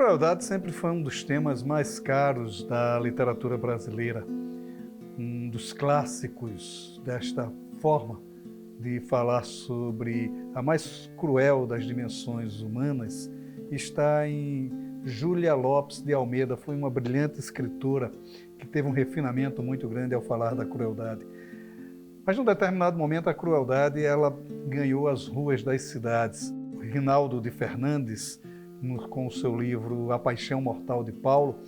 crueldade sempre foi um dos temas mais caros da literatura brasileira, um dos clássicos desta forma de falar sobre a mais cruel das dimensões humanas está em Júlia Lopes de Almeida. Foi uma brilhante escritora que teve um refinamento muito grande ao falar da crueldade. Mas num determinado momento a crueldade ela ganhou as ruas das cidades. Rinaldo de Fernandes, com o seu livro A Paixão Mortal de Paulo,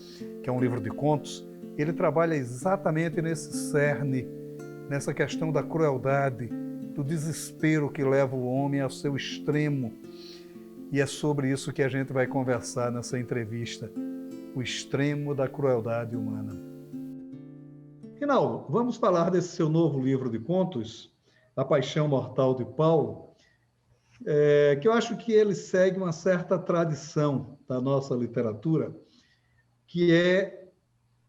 que é um livro de contos, ele trabalha exatamente nesse cerne, nessa questão da crueldade, do desespero que leva o homem ao seu extremo. E é sobre isso que a gente vai conversar nessa entrevista, o extremo da crueldade humana. Rinaldo, vamos falar desse seu novo livro de contos, A Paixão Mortal de Paulo, que eu acho que ele segue uma certa tradição da nossa literatura, que é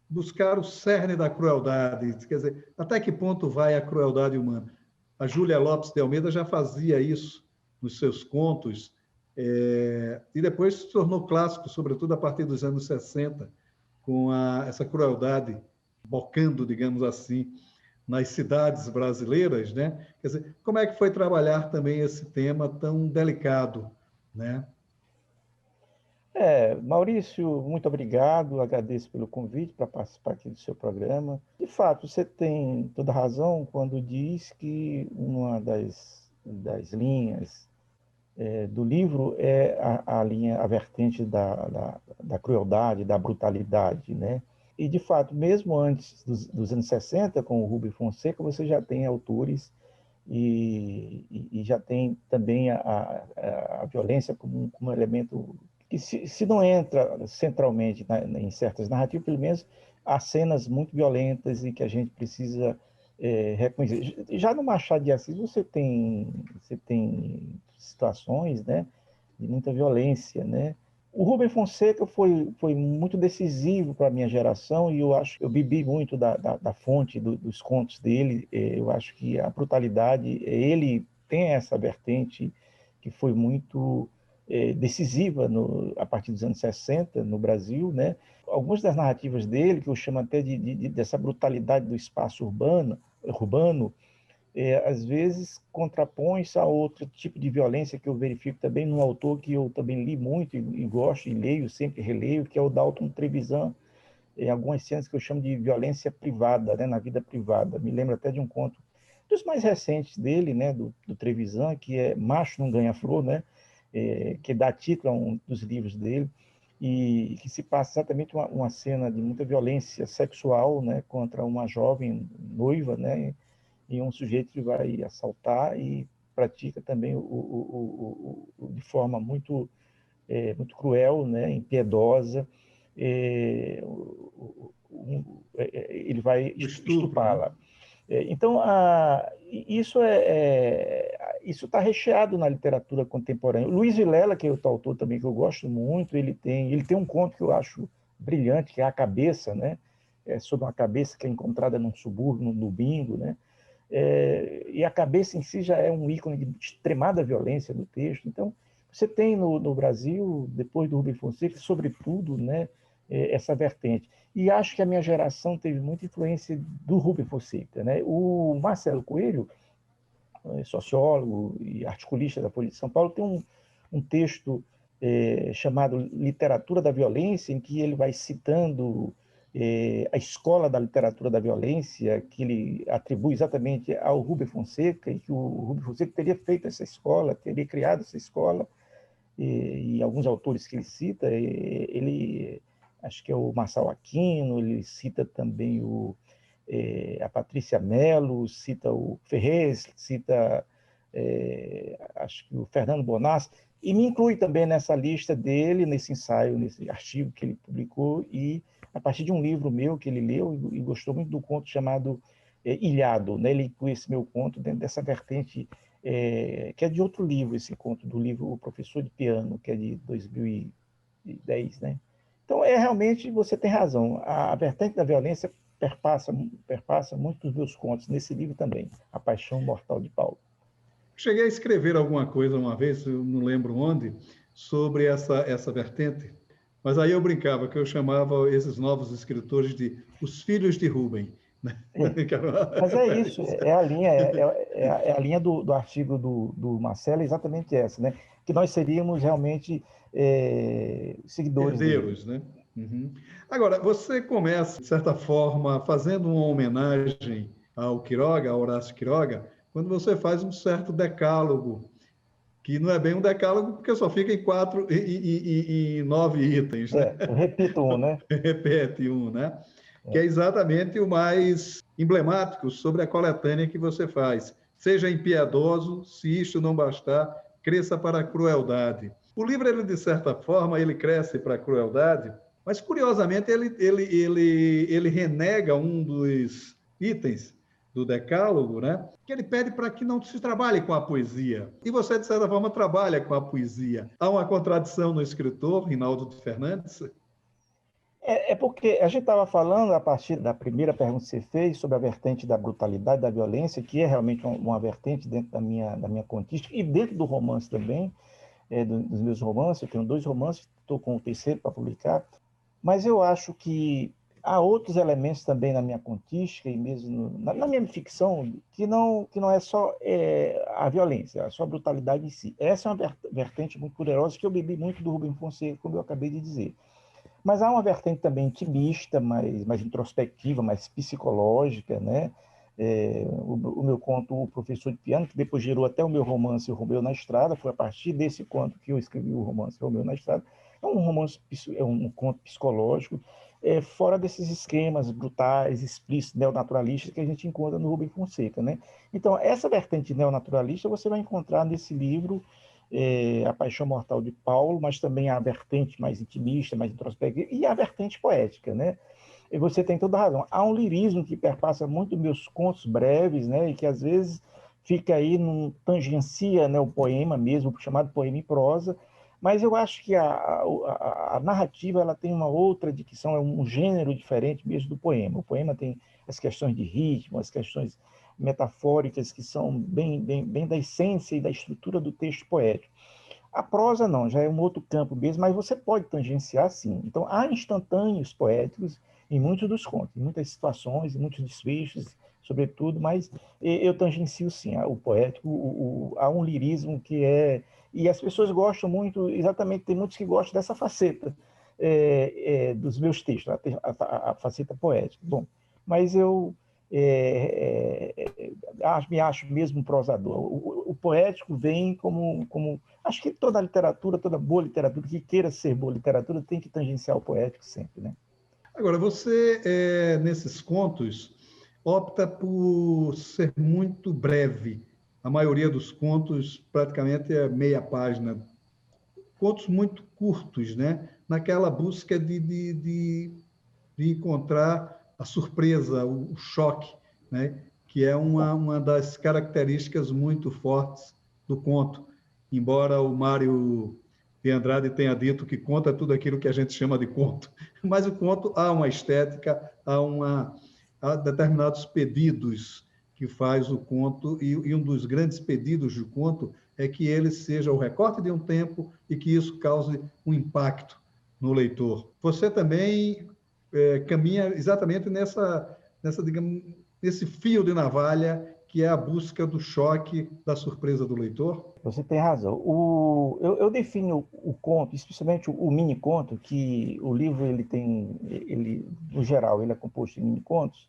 buscar o cerne da crueldade, quer dizer, até que ponto vai a crueldade humana. A Júlia Lopes de Almeida já fazia isso nos seus contos, e depois se tornou clássico, sobretudo a partir dos anos 60, com essa crueldade bocando, digamos assim, nas cidades brasileiras, né? Quer dizer, como é que foi trabalhar também esse tema tão delicado, né? Maurício, muito obrigado, agradeço pelo convite para participar aqui do seu programa. De fato, você tem toda razão quando diz que uma das linhas do livro é a linha, a vertente da crueldade, da brutalidade, né? E, de fato, mesmo antes dos anos 60, com o Rubem Fonseca, você já tem autores e já tem também a violência como um elemento que, se não entra centralmente em certas narrativas, pelo menos há cenas muito violentas e que a gente precisa reconhecer. Já no Machado de Assis você tem situações, né, de muita violência, né? O Rubem Fonseca foi muito decisivo para a minha geração e eu acho que eu bebi muito da fonte dos contos dele. Eu acho que a brutalidade, ele tem essa vertente que foi muito decisiva a partir dos anos 60 no Brasil, né? Algumas das narrativas dele, que eu chamo até dessa brutalidade do espaço urbano, às vezes contrapõe-se a outro tipo de violência que eu verifico também num autor que eu também li muito e gosto e leio, sempre releio, que é o Dalton Trevisan, em algumas cenas que eu chamo de violência privada, né, na vida privada. Me lembro até de um conto dos mais recentes dele, né, do Trevisan, que é Macho Não Ganha Flor, né, que dá título a um dos livros dele, e que se passa exatamente uma cena de muita violência sexual, né, contra uma jovem noiva, né, e um sujeito que vai assaltar e pratica também de forma muito cruel, né, impiedosa, ele vai estuprá-la. Né? Então, isso está recheado na literatura contemporânea. Luiz Vilela, que é outro autor também que eu gosto muito, ele tem um conto que eu acho brilhante, que é A Cabeça, né? Sobre uma cabeça que é encontrada num subúrbio, no domingo, né? E a cabeça em si já é um ícone de extremada violência do texto. Então, você tem no Brasil, depois do Rubem Fonseca, sobretudo, né, essa vertente. E acho que a minha geração teve muita influência do Rubem Fonseca. Né? O Marcelo Coelho, sociólogo e articulista da Folha de São Paulo, tem um texto chamado Literatura da Violência, em que ele vai citando a escola da literatura da violência, que ele atribui exatamente ao Rubem Fonseca, e que o Rubem Fonseca teria feito essa escola, teria criado essa escola, e alguns autores que ele cita, ele acho que é o Marçal Aquino, ele cita também a Patrícia Mello, cita o Ferrez, cita acho que o Fernando Bonassi, e me inclui também nessa lista dele, nesse ensaio, nesse artigo que ele publicou, e a partir de um livro meu que ele leu e gostou muito do conto chamado Ilhado, né? Ele inclui esse meu conto dentro dessa vertente que é de outro livro, esse conto, do livro O Professor de Piano, que é de 2010, né? Então, realmente, você tem razão, a vertente da violência perpassa muito dos meus contos, nesse livro também, A Paixão Mortal de Paulo. Cheguei a escrever alguma coisa uma vez, eu não lembro onde, sobre essa vertente, Mas aí eu brincava, que eu chamava esses novos escritores de os filhos de Rubem. Né? Mas é isso, é a linha, é a linha do artigo do Marcelo, é exatamente essa, né? Que nós seríamos realmente seguidores dele. Herdeiros, né? Uhum. Agora, você começa, de certa forma, fazendo uma homenagem ao Quiroga, ao Horácio Quiroga, quando você faz um certo decálogo, que não é bem um decálogo, porque só fica em 9 itens, né? Eu repito um, né? Repete um, né? Que é exatamente o mais emblemático sobre a coletânea que você faz. Seja impiedoso, se isto não bastar, cresça para a crueldade. O livro, ele, de certa forma, ele cresce para a crueldade, mas, curiosamente, ele renega um dos itens do Decálogo, né? Que ele pede para que não se trabalhe com a poesia. E você, de certa forma, trabalha com a poesia. Há uma contradição no escritor, Rinaldo de Fernandes? Porque a gente estava falando, a partir da primeira pergunta que você fez, sobre a vertente da brutalidade, da violência, que é realmente uma vertente dentro da minha contística, e dentro do romance também, dos meus romances. Eu tenho 2 romances, estou com o terceiro para publicar, mas eu acho que há outros elementos também na minha contística e mesmo na minha ficção que não é só a violência, é só a brutalidade em si. Essa é uma vertente muito poderosa que eu bebi muito do Rubem Fonseca, como eu acabei de dizer. Mas há uma vertente também intimista, mais introspectiva, mais psicológica, né? O meu conto, O Professor de Piano, que depois gerou até o meu romance, O Romeu na Estrada, foi a partir desse conto que eu escrevi o romance Romeu na Estrada. É um romance, é um conto psicológico, fora desses esquemas brutais, explícitos, neonaturalistas que a gente encontra no Rubem Fonseca, né? Então, essa vertente neonaturalista você vai encontrar nesse livro, A Paixão Mortal de Paulo, mas também a vertente mais intimista, mais introspectiva, e a vertente poética, né? E você tem toda a razão. Há um lirismo que perpassa muito meus contos breves, né? E que às vezes fica aí, tangencia, né, o poema mesmo, chamado poema em prosa, mas eu acho que a narrativa ela tem uma outra dicção, é um gênero diferente mesmo do poema. O poema tem as questões de ritmo, as questões metafóricas que são bem da essência e da estrutura do texto poético. A prosa não, já é um outro campo mesmo, mas você pode tangenciar sim. Então, há instantâneos poéticos em muitos dos contos, em muitas situações, em muitos desfechos, sobretudo, mas eu tangencio sim o poético, há um lirismo que é... E as pessoas gostam muito, exatamente, tem muitos que gostam dessa faceta dos meus textos, a faceta poética. Bom, mas eu me acho mesmo um prosador. O poético vem como... Acho que toda literatura, toda boa literatura, que queira ser boa literatura, tem que tangenciar o poético sempre, né? Agora, você, nesses contos, opta por ser muito breve. A maioria dos contos, praticamente, é meia página. Contos muito curtos, né? Naquela busca de encontrar a surpresa, o choque, né? Que é uma das características muito fortes do conto. Embora o Mário de Andrade tenha dito que conta tudo aquilo que a gente chama de conto, mas o conto há uma estética, há determinados pedidos que faz o conto, e um dos grandes pedidos do conto é que ele seja o recorte de um tempo e que isso cause um impacto no leitor. Você também caminha exatamente digamos, nesse fio de navalha que é a busca do choque, da surpresa do leitor? Você tem razão. Eu defino o conto, especialmente o mini conto, que o livro no geral, ele é composto de mini contos,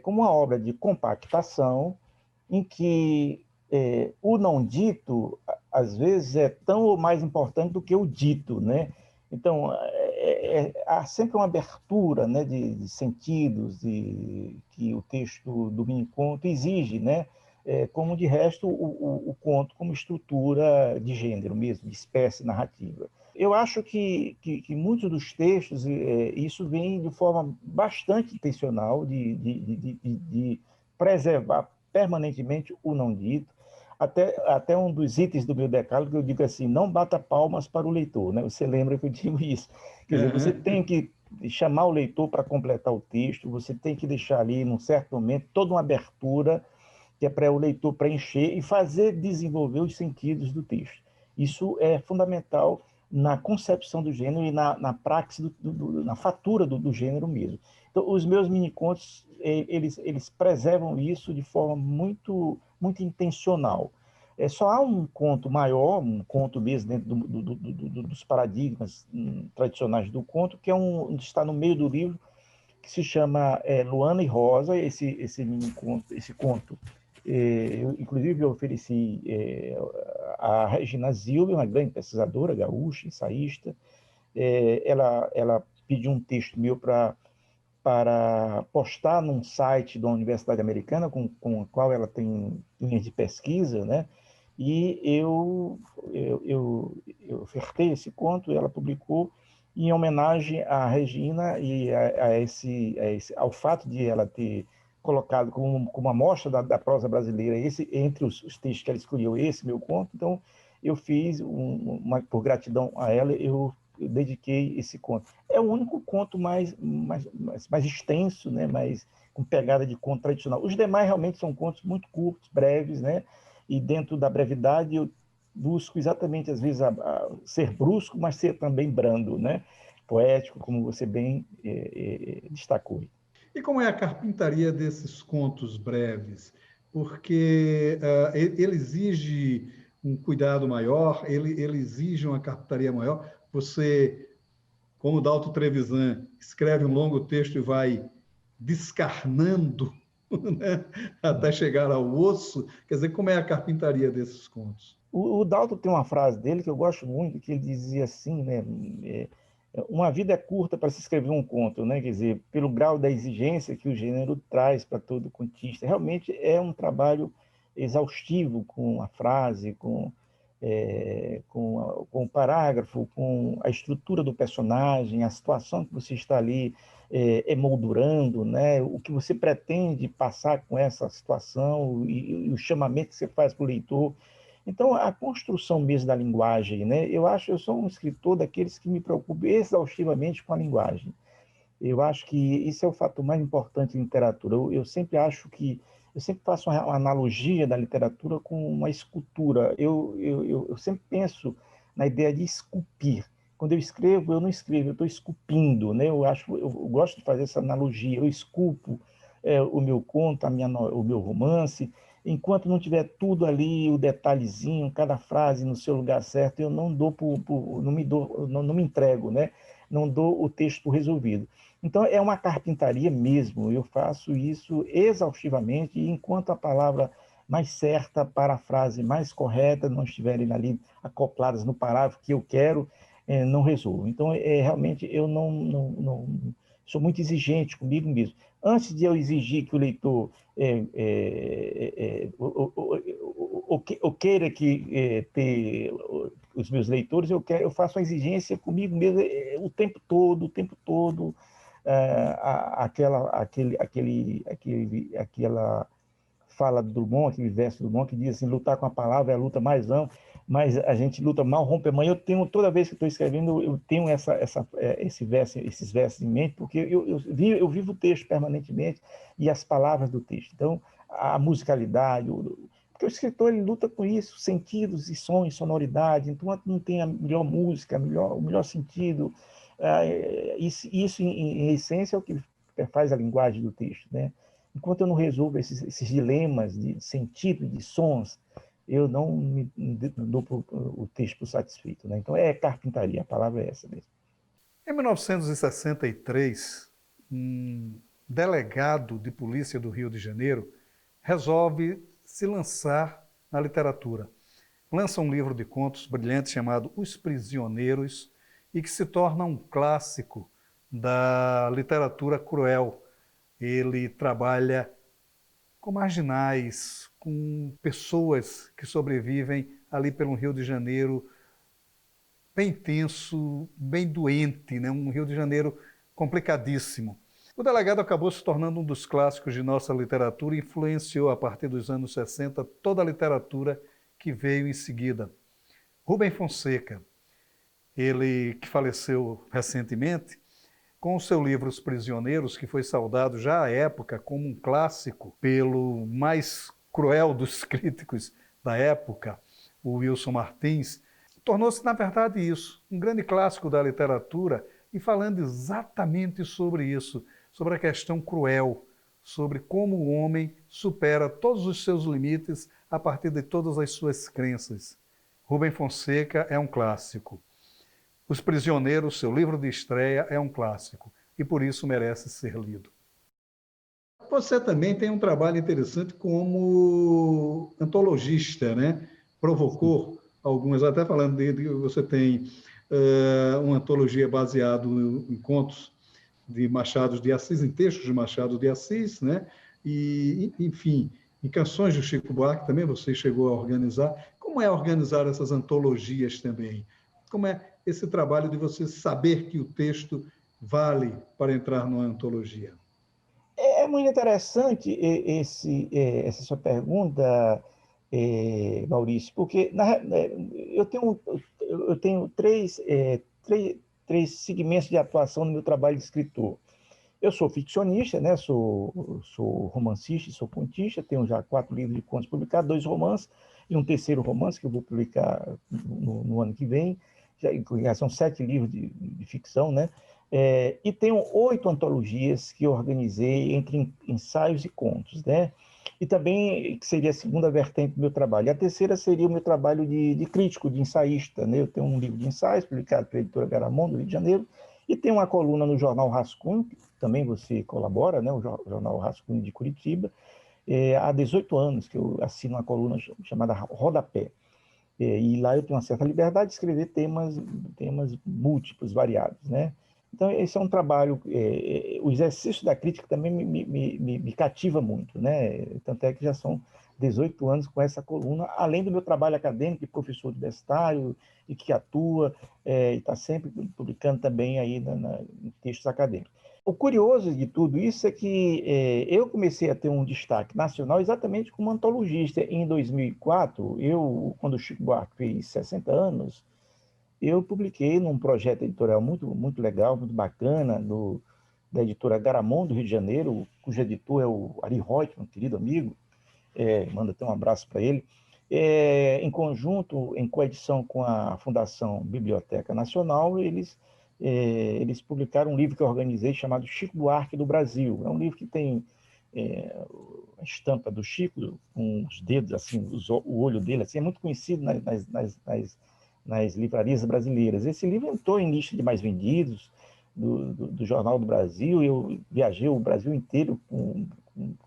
como uma obra de compactação em que o não dito, às vezes, é tão ou mais importante do que o dito, né? Então, há sempre uma abertura, né, de sentidos que o texto do mini-conto exige, né? Como, de resto, o conto como estrutura de gênero mesmo, de espécie narrativa. Eu acho que muitos dos textos, isso vem de forma bastante intencional, de preservar permanentemente o não dito. Até um dos itens do meu decálogo, eu digo assim: não bata palmas para o leitor, né? Você lembra que eu digo isso? Quer dizer, você tem que chamar o leitor para completar o texto, você tem que deixar ali, num certo momento, toda uma abertura que é para o leitor preencher e fazer desenvolver os sentidos do texto. Isso é fundamental na concepção do gênero e na praxis, na fatura do gênero mesmo. Então, os meus minicontos, eles preservam isso de forma muito, muito intencional. Só há um conto maior, um conto mesmo dentro dos paradigmas tradicionais do conto, que está no meio do livro, que se chama Luana e Rosa, esse mini-conto, esse conto. Inclusive, eu ofereci a Regina Zilber, uma grande pesquisadora, gaúcha, ensaísta. Ela pediu um texto meu para postar num site da Universidade Americana, com o qual ela tem linhas de pesquisa, né? E eu ofertei esse conto, ela publicou, em homenagem à Regina e ao fato de ela ter colocado como uma amostra da prosa brasileira, entre os textos que ela escolheu, esse meu conto. Então, eu fiz, por gratidão a ela, eu dediquei esse conto. É o único conto mais extenso, né? Com pegada de conto tradicional. Os demais realmente são contos muito curtos, breves, né? E dentro da brevidade eu busco exatamente, às vezes, a ser brusco, mas ser também brando, né? Poético, como você bem destacou. E como é a carpintaria desses contos breves? Porque ele exige um cuidado maior, ele exige uma carpintaria maior. Você, como Dalton Trevisan, escreve um longo texto e vai descarnando, né, até chegar ao osso. Quer dizer, como é a carpintaria desses contos? O Dalton tem uma frase dele que eu gosto muito, que ele dizia assim, né? Uma vida é curta para se escrever um conto, né? Quer dizer, pelo grau da exigência que o gênero traz para todo contista. Realmente é um trabalho exaustivo com a frase, com o parágrafo, com a estrutura do personagem, a situação que você está ali emoldurando, né? O que você pretende passar com essa situação e o chamamento que você faz para o leitor. Então, a construção mesmo da linguagem, né? Eu sou um escritor daqueles que me preocupam exaustivamente com a linguagem. Eu acho que isso é o fator mais importante em literatura. Eu sempre faço uma analogia da literatura com uma escultura. Eu sempre penso na ideia de esculpir. Quando eu escrevo, eu não escrevo, eu estou esculpindo, né? Eu gosto de fazer essa analogia. Eu esculpo o meu conto, o meu romance. Enquanto não tiver tudo ali, o detalhezinho, cada frase no seu lugar certo, eu não dou não me entrego, né? Não dou o texto por resolvido. Então, é uma carpintaria mesmo. Eu faço isso exaustivamente, e enquanto a palavra mais certa para a frase mais correta não estiverem ali acopladas no parágrafo que eu quero, não resolvo. Então, realmente, eu não sou muito exigente comigo mesmo. Antes de eu exigir que o leitor ou queira ter os meus leitores, eu faço uma exigência comigo mesmo o tempo todo, aquela fala do Drummond, aquele verso do Drummond que diz assim: lutar com a palavra é a luta mais ampla, mas a gente luta mal, rompe a mão. Eu tenho, toda vez que estou escrevendo, eu tenho esses versos em mente, porque eu vivo o texto permanentemente e as palavras do texto. Então, a musicalidade, porque o escritor ele luta com isso, sentidos e sons, sonoridade. Então, não tem a melhor música, o melhor sentido. Isso em essência, é o que faz a linguagem do texto, né? Enquanto eu não resolvo esses dilemas de sentido, de sons, eu não dou o texto por satisfeito, né? Então, é carpintaria, a palavra é essa mesmo. Em 1963, um delegado de polícia do Rio de Janeiro resolve se lançar na literatura. Lança um livro de contos brilhante chamado Os Prisioneiros, e que se torna um clássico da literatura cruel. Ele trabalha com marginais, com pessoas que sobrevivem ali pelo Rio de Janeiro, bem tenso, bem doente, né? Um Rio de Janeiro complicadíssimo. O Delegado acabou se tornando um dos clássicos de nossa literatura e influenciou, a partir dos anos 60, toda a literatura que veio em seguida. Rubem Fonseca, ele que faleceu recentemente, com o seu livro Os Prisioneiros, que foi saudado já à época como um clássico pelo mais cruel dos críticos da época, o Wilson Martins, Tornou-se, na verdade, isso, um grande clássico da literatura e falando exatamente sobre isso, sobre a questão cruel, sobre como o homem supera todos os seus limites a partir de todas as suas crenças. Rubem Fonseca é um clássico. Os Prisioneiros, seu livro de estreia, é um clássico e por isso merece ser lido. Você também tem um trabalho interessante como antologista, né? Provocou algumas, até falando de você tem uma antologia baseada em contos de Machado de Assis, em textos de Machado de Assis, né? E, enfim, em canções do Chico Buarque também você chegou a organizar. Como é organizar essas antologias também? Como é esse trabalho de você saber que o texto vale para entrar numa antologia? É muito interessante essa sua pergunta, Maurício, porque eu tenho três segmentos de atuação no meu trabalho de escritor. Eu sou ficcionista, né? Sou romancista, sou contista, tenho já 4 livros de contos publicados, 2 romances e um terceiro romance que eu vou publicar no ano que vem. Já são 7 livros de ficção, né? E tenho 8 antologias que eu organizei entre ensaios e contos, né? E também, que seria a segunda vertente do meu trabalho. E a terceira seria o meu trabalho de crítico, de ensaísta, né? Eu tenho um livro de ensaios publicado pela editora Garamond, do Rio de Janeiro, e tenho uma coluna no jornal Rascunho, que também você colabora, né? O jornal Rascunho de Curitiba. Há 18 anos que eu assino uma coluna chamada Rodapé. E lá eu tenho uma certa liberdade de escrever temas múltiplos, variados, né? Então, esse é um trabalho, o exercício da crítica também me cativa muito, né? Tanto é que já são 18 anos com essa coluna, além do meu trabalho acadêmico de professor universitário e que atua e está sempre publicando também aí em textos acadêmicos. O curioso de tudo isso é que eu comecei a ter um destaque nacional exatamente como antologista. Em 2004, quando o Chico Buarque fez 60 anos, eu publiquei num projeto editorial muito legal, muito bacana, da editora Garamond, do Rio de Janeiro, cujo editor é o Ari Reutemann, um querido amigo, manda até um abraço para ele, em conjunto, em coedição com a Fundação Biblioteca Nacional, eles publicaram um livro que eu organizei chamado Chico Buarque do Brasil. É um livro que tem a estampa do Chico, com os dedos, assim, o olho dele, assim, é muito conhecido nas livrarias brasileiras. Esse livro entrou em lista de mais vendidos do Jornal do Brasil. Eu viajei o Brasil inteiro com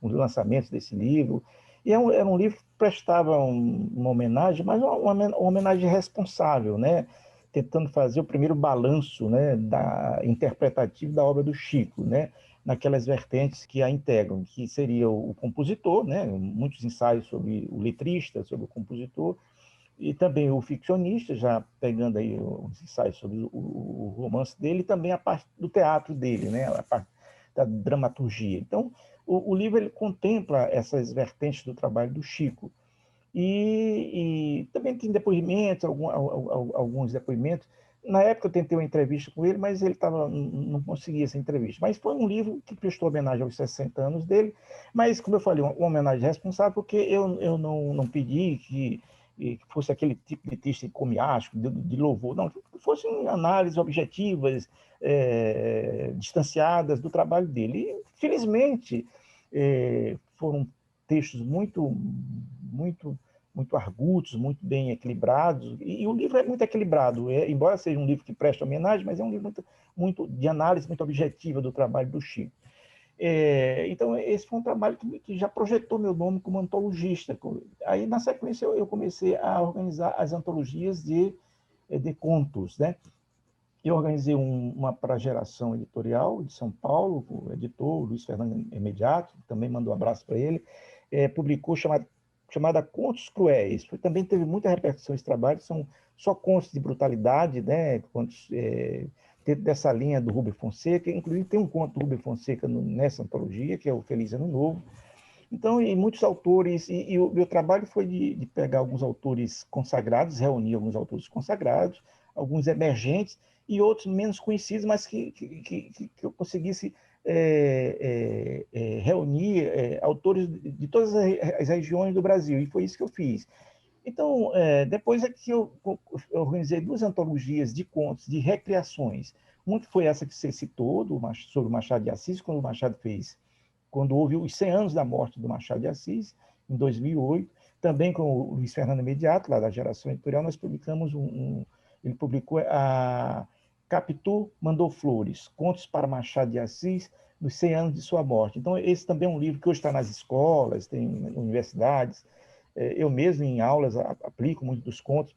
os lançamentos desse livro. E era um livro que prestava uma homenagem, mas uma homenagem responsável, né? Tentando fazer o primeiro balanço, né, interpretativo da obra do Chico, né? Naquelas vertentes que a integram, que seria o compositor, né? Muitos ensaios sobre o letrista, sobre o compositor, e também o ficcionista, já pegando aí os ensaios sobre o romance dele, e também a parte do teatro dele, né? A parte da dramaturgia. Então, o livro ele contempla essas vertentes do trabalho do Chico. E também tem depoimentos, alguns depoimentos. Na época eu tentei uma entrevista com ele, mas ele não conseguia essa entrevista. Mas foi um livro que prestou homenagem aos 60 anos dele, mas, como eu falei, uma homenagem responsável, porque eu não pedi que fosse aquele tipo de texto encomiástico, de louvor, não, que fossem análises objetivas, distanciadas do trabalho dele. E, felizmente, foram textos muito argutos, muito bem equilibrados, e o livro é muito equilibrado, embora seja um livro que presta homenagem, mas é um livro muito de análise muito objetiva do trabalho do Chico. Então, esse foi um trabalho que já projetou meu nome como antologista. Aí, na sequência, eu comecei a organizar as antologias de contos, né? Eu organizei uma para a Geração Editorial de São Paulo, o editor Luiz Fernando Imediato, também mandou um abraço para ele, publicou chamada Contos Cruéis. Também teve muita repercussão esse trabalho, são só contos de brutalidade, né? Contos dentro dessa linha do Rubem Fonseca, inclusive tem um conto do Rubem Fonseca nessa antologia, que é o Feliz Ano Novo. Então, e muitos autores, e o meu trabalho foi de pegar alguns autores consagrados, reunir alguns autores consagrados, alguns emergentes e outros menos conhecidos, mas que eu conseguisse reunir autores de todas as regiões do Brasil, e foi isso que eu fiz. Então, depois é que eu organizei 2 antologias de contos, de recriações. Uma que foi essa que você citou, sobre o Machado de Assis, quando o Machado fez, quando houve os 100 anos da morte do Machado de Assis, em 2008. Também com o Luiz Fernando Imediato, lá da Geração Editorial, nós publicamos ele publicou a Capitu Mandou Flores, Contos para Machado de Assis, nos 100 anos de sua morte. Então, esse também é um livro que hoje está nas escolas, tem universidades. Eu mesmo, em aulas, aplico muito dos contos.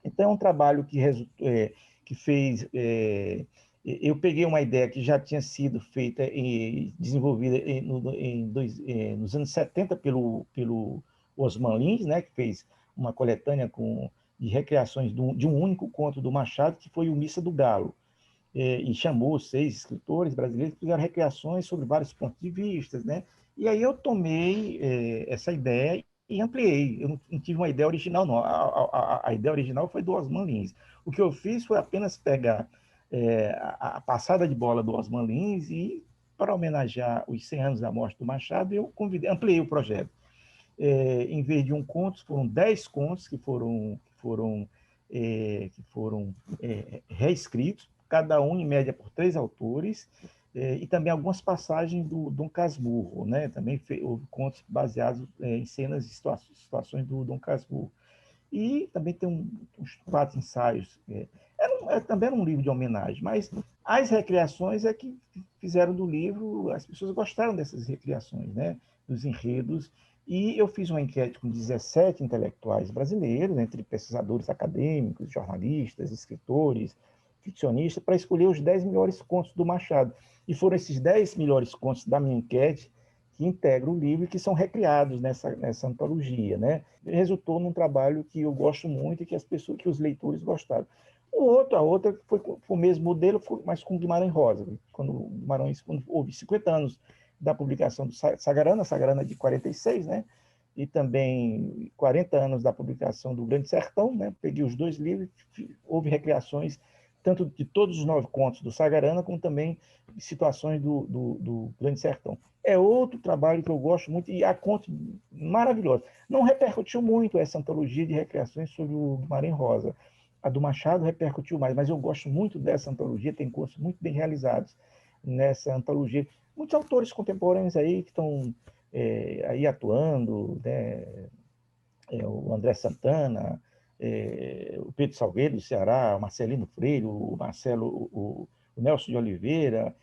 Então, é um trabalho que fez... eu peguei uma ideia que já tinha sido feita e desenvolvida nos anos 70 pelo Osman Lins, né, que fez uma coletânea de recriações de um único conto do Machado, que foi o Missa do Galo. E chamou 6 escritores brasileiros que fizeram recriações sobre vários pontos de vista, né? E aí eu tomei essa ideia e ampliei. Eu não tive uma ideia original, não. A ideia original foi do Osman Lins. O que eu fiz foi apenas pegar a passada de bola do Osman Lins e, para homenagear os 100 anos da morte do Machado, eu ampliei o projeto. Em vez de um conto, foram 10 contos que foram reescritos, cada um em média por 3 autores, e também algumas passagens do Dom Casmurro, né? Também houve contos baseados em cenas e situações do Dom Casmurro. E também tem uns 4 ensaios. Também era um livro de homenagem, mas as recriações é que fizeram do livro, as pessoas gostaram dessas recriações, né? Dos enredos. E eu fiz uma enquete com 17 intelectuais brasileiros, entre pesquisadores acadêmicos, jornalistas, escritores, ficcionistas, para escolher os 10 melhores contos do Machado. E foram esses 10 melhores contos da minha enquete que integram o livro e que são recriados nessa antologia, né? Resultou num trabalho que eu gosto muito e que os leitores gostaram. A outra foi o mesmo modelo, mas com Guimarães Rosa. Quando houve 50 anos da publicação do Sagarana de 46, né? E também 40 anos da publicação do Grande Sertão, né? Peguei os 2 livros, houve recriações tanto de todos os 9 contos do Sagarana, como também situações do Grande Sertão. É outro trabalho que eu gosto muito, e há contos maravilhosos. Não repercutiu muito essa antologia de recriações sobre o Guimarães Rosa. A do Machado repercutiu mais, mas eu gosto muito dessa antologia, tem contos muito bem realizados nessa antologia. Muitos autores contemporâneos aí que estão aí atuando, né? O André Santana, o Pedro Salgueiro, do Ceará, o Marcelino Freire, o Marcelo, o Nelson de Oliveira,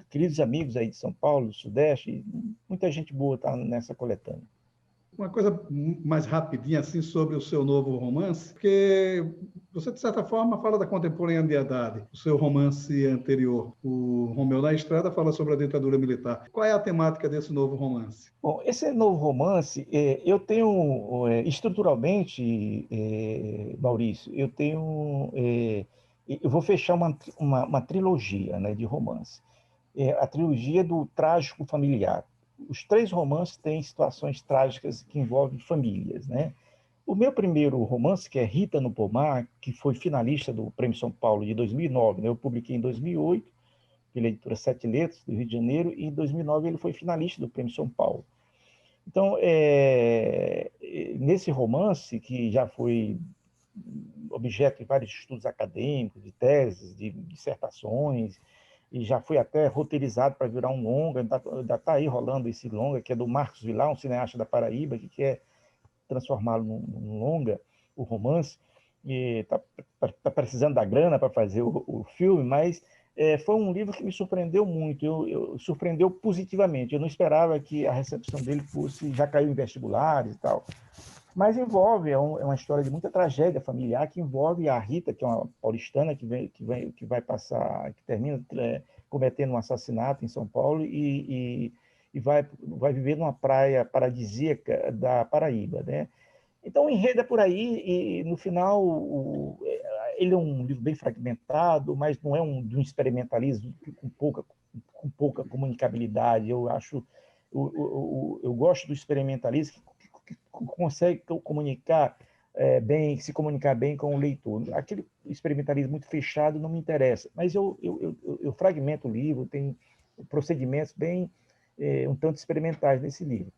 queridos amigos aí de São Paulo, do Sudeste, muita gente boa está nessa coletânea. Uma coisa mais rapidinha assim sobre o seu novo romance, porque você, de certa forma, fala da contemporaneidade. O seu romance anterior, o Romeu na Estrada, fala sobre a ditadura militar. Qual é a temática desse novo romance? Bom, esse novo romance, eu tenho, estruturalmente, Maurício, eu vou fechar uma trilogia, né, de romance. A trilogia do trágico familiar. Os 3 romances têm situações trágicas que envolvem famílias, né? O meu primeiro romance, que é Rita no Pomar, que foi finalista do Prêmio São Paulo de 2009, né? Eu publiquei em 2008, pela editora Sete Letras, do Rio de Janeiro, e em 2009 ele foi finalista do Prêmio São Paulo. Então, nesse romance, que já foi objeto de vários estudos acadêmicos, de teses, de dissertações, e já foi até roteirizado para virar um longa, ainda está aí rolando esse longa, que é do Marcos Vilar, um cineasta da Paraíba, que quer transformá-lo num longa, o romance, e está precisando da grana para fazer o filme, mas foi um livro que me surpreendeu muito, surpreendeu positivamente. Eu não esperava que a recepção dele fosse, já caiu em vestibulares e tal, mas envolve, é uma história de muita tragédia familiar, que envolve a Rita, que é uma paulistana que vai passar, que termina cometendo um assassinato em São Paulo e vai viver numa praia paradisíaca da Paraíba, né? Então, o enredo é por aí, e no final ele é um livro bem fragmentado, mas não é de um experimentalismo com pouca comunicabilidade. Eu gosto do experimentalismo que consegue comunicar bem, se comunicar bem com o leitor. Aquele experimentalismo muito fechado não me interessa, mas eu fragmento o livro, tem procedimentos bem um tanto experimentais nesse livro.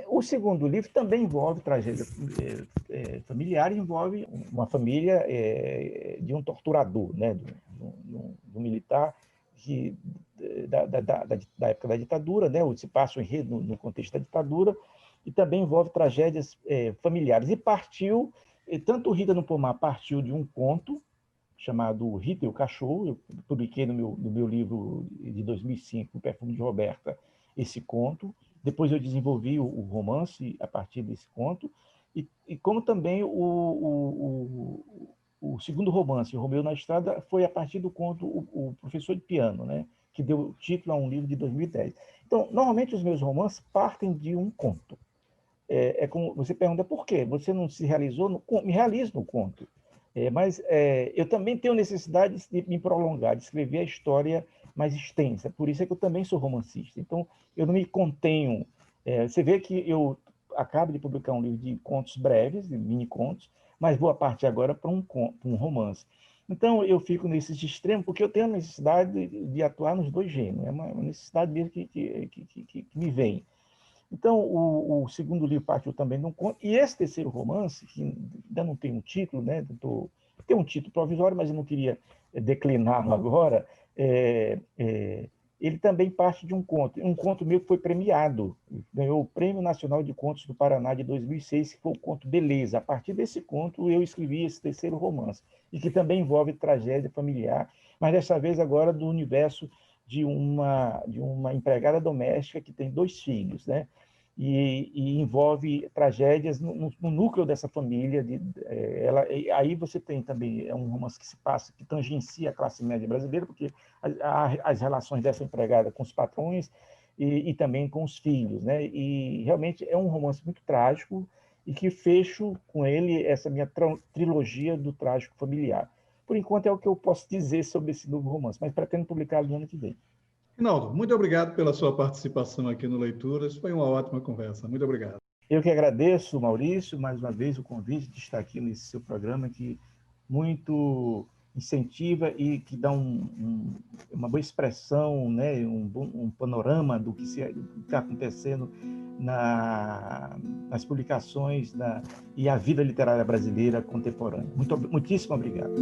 O segundo livro também envolve tragédia familiar, envolve uma família de um torturador, né, de um militar que, da época da ditadura, né, se passa o enredo no contexto da ditadura, e também envolve tragédias familiares. E partiu, tanto o Rita no Pomar partiu de um conto chamado Rita e o Cachorro. Eu publiquei no meu livro de 2005, O Perfume de Roberta, esse conto. Depois eu desenvolvi o romance a partir desse conto, e como também o segundo romance, O Romeu na Estrada, foi a partir do conto O Professor de Piano, né, que deu título a um livro de 2010. Então, normalmente os meus romances partem de um conto. Como você pergunta, por quê? Você não se realizou? Me realizo no conto. Mas eu também tenho necessidade de me prolongar, de escrever a história mais extensa. Por isso é que eu também sou romancista. Então, eu não me contenho. Você vê que eu acabo de publicar um livro de contos breves, de mini-contos, mas boa parte agora para um romance. Então, eu fico nesses extremos porque eu tenho a necessidade de atuar nos dois gêneros. É uma necessidade mesmo que me vem. Então, o segundo livro partiu também de um conto, e esse terceiro romance, que ainda não tem um título, né? Tem um título provisório, mas eu não queria decliná-lo agora. Ele também parte de um conto meu que foi premiado, ganhou o Prêmio Nacional de Contos do Paraná de 2006, que foi o conto Beleza. A partir desse conto, eu escrevi esse terceiro romance, e que também envolve tragédia familiar, mas dessa vez agora do universo de uma empregada doméstica que tem 2 filhos, né? E envolve tragédias no núcleo dessa família. Aí você tem também um romance que se passa, que tangencia a classe média brasileira, porque as relações dessa empregada com os patrões e também com os filhos, né? E realmente é um romance muito trágico, e que fecho com ele essa minha trilogia do trágico familiar. Por enquanto é o que eu posso dizer sobre esse novo romance, mas pretendo publicá-lo no ano que vem. Rinaldo, muito obrigado pela sua participação aqui no Leituras. Foi uma ótima conversa. Muito obrigado. Eu que agradeço, Maurício, mais uma vez o convite de estar aqui nesse seu programa, que muito incentiva e que dá uma boa expressão, né, um panorama do que está acontecendo nas publicações e a vida literária brasileira contemporânea. Muitíssimo obrigado.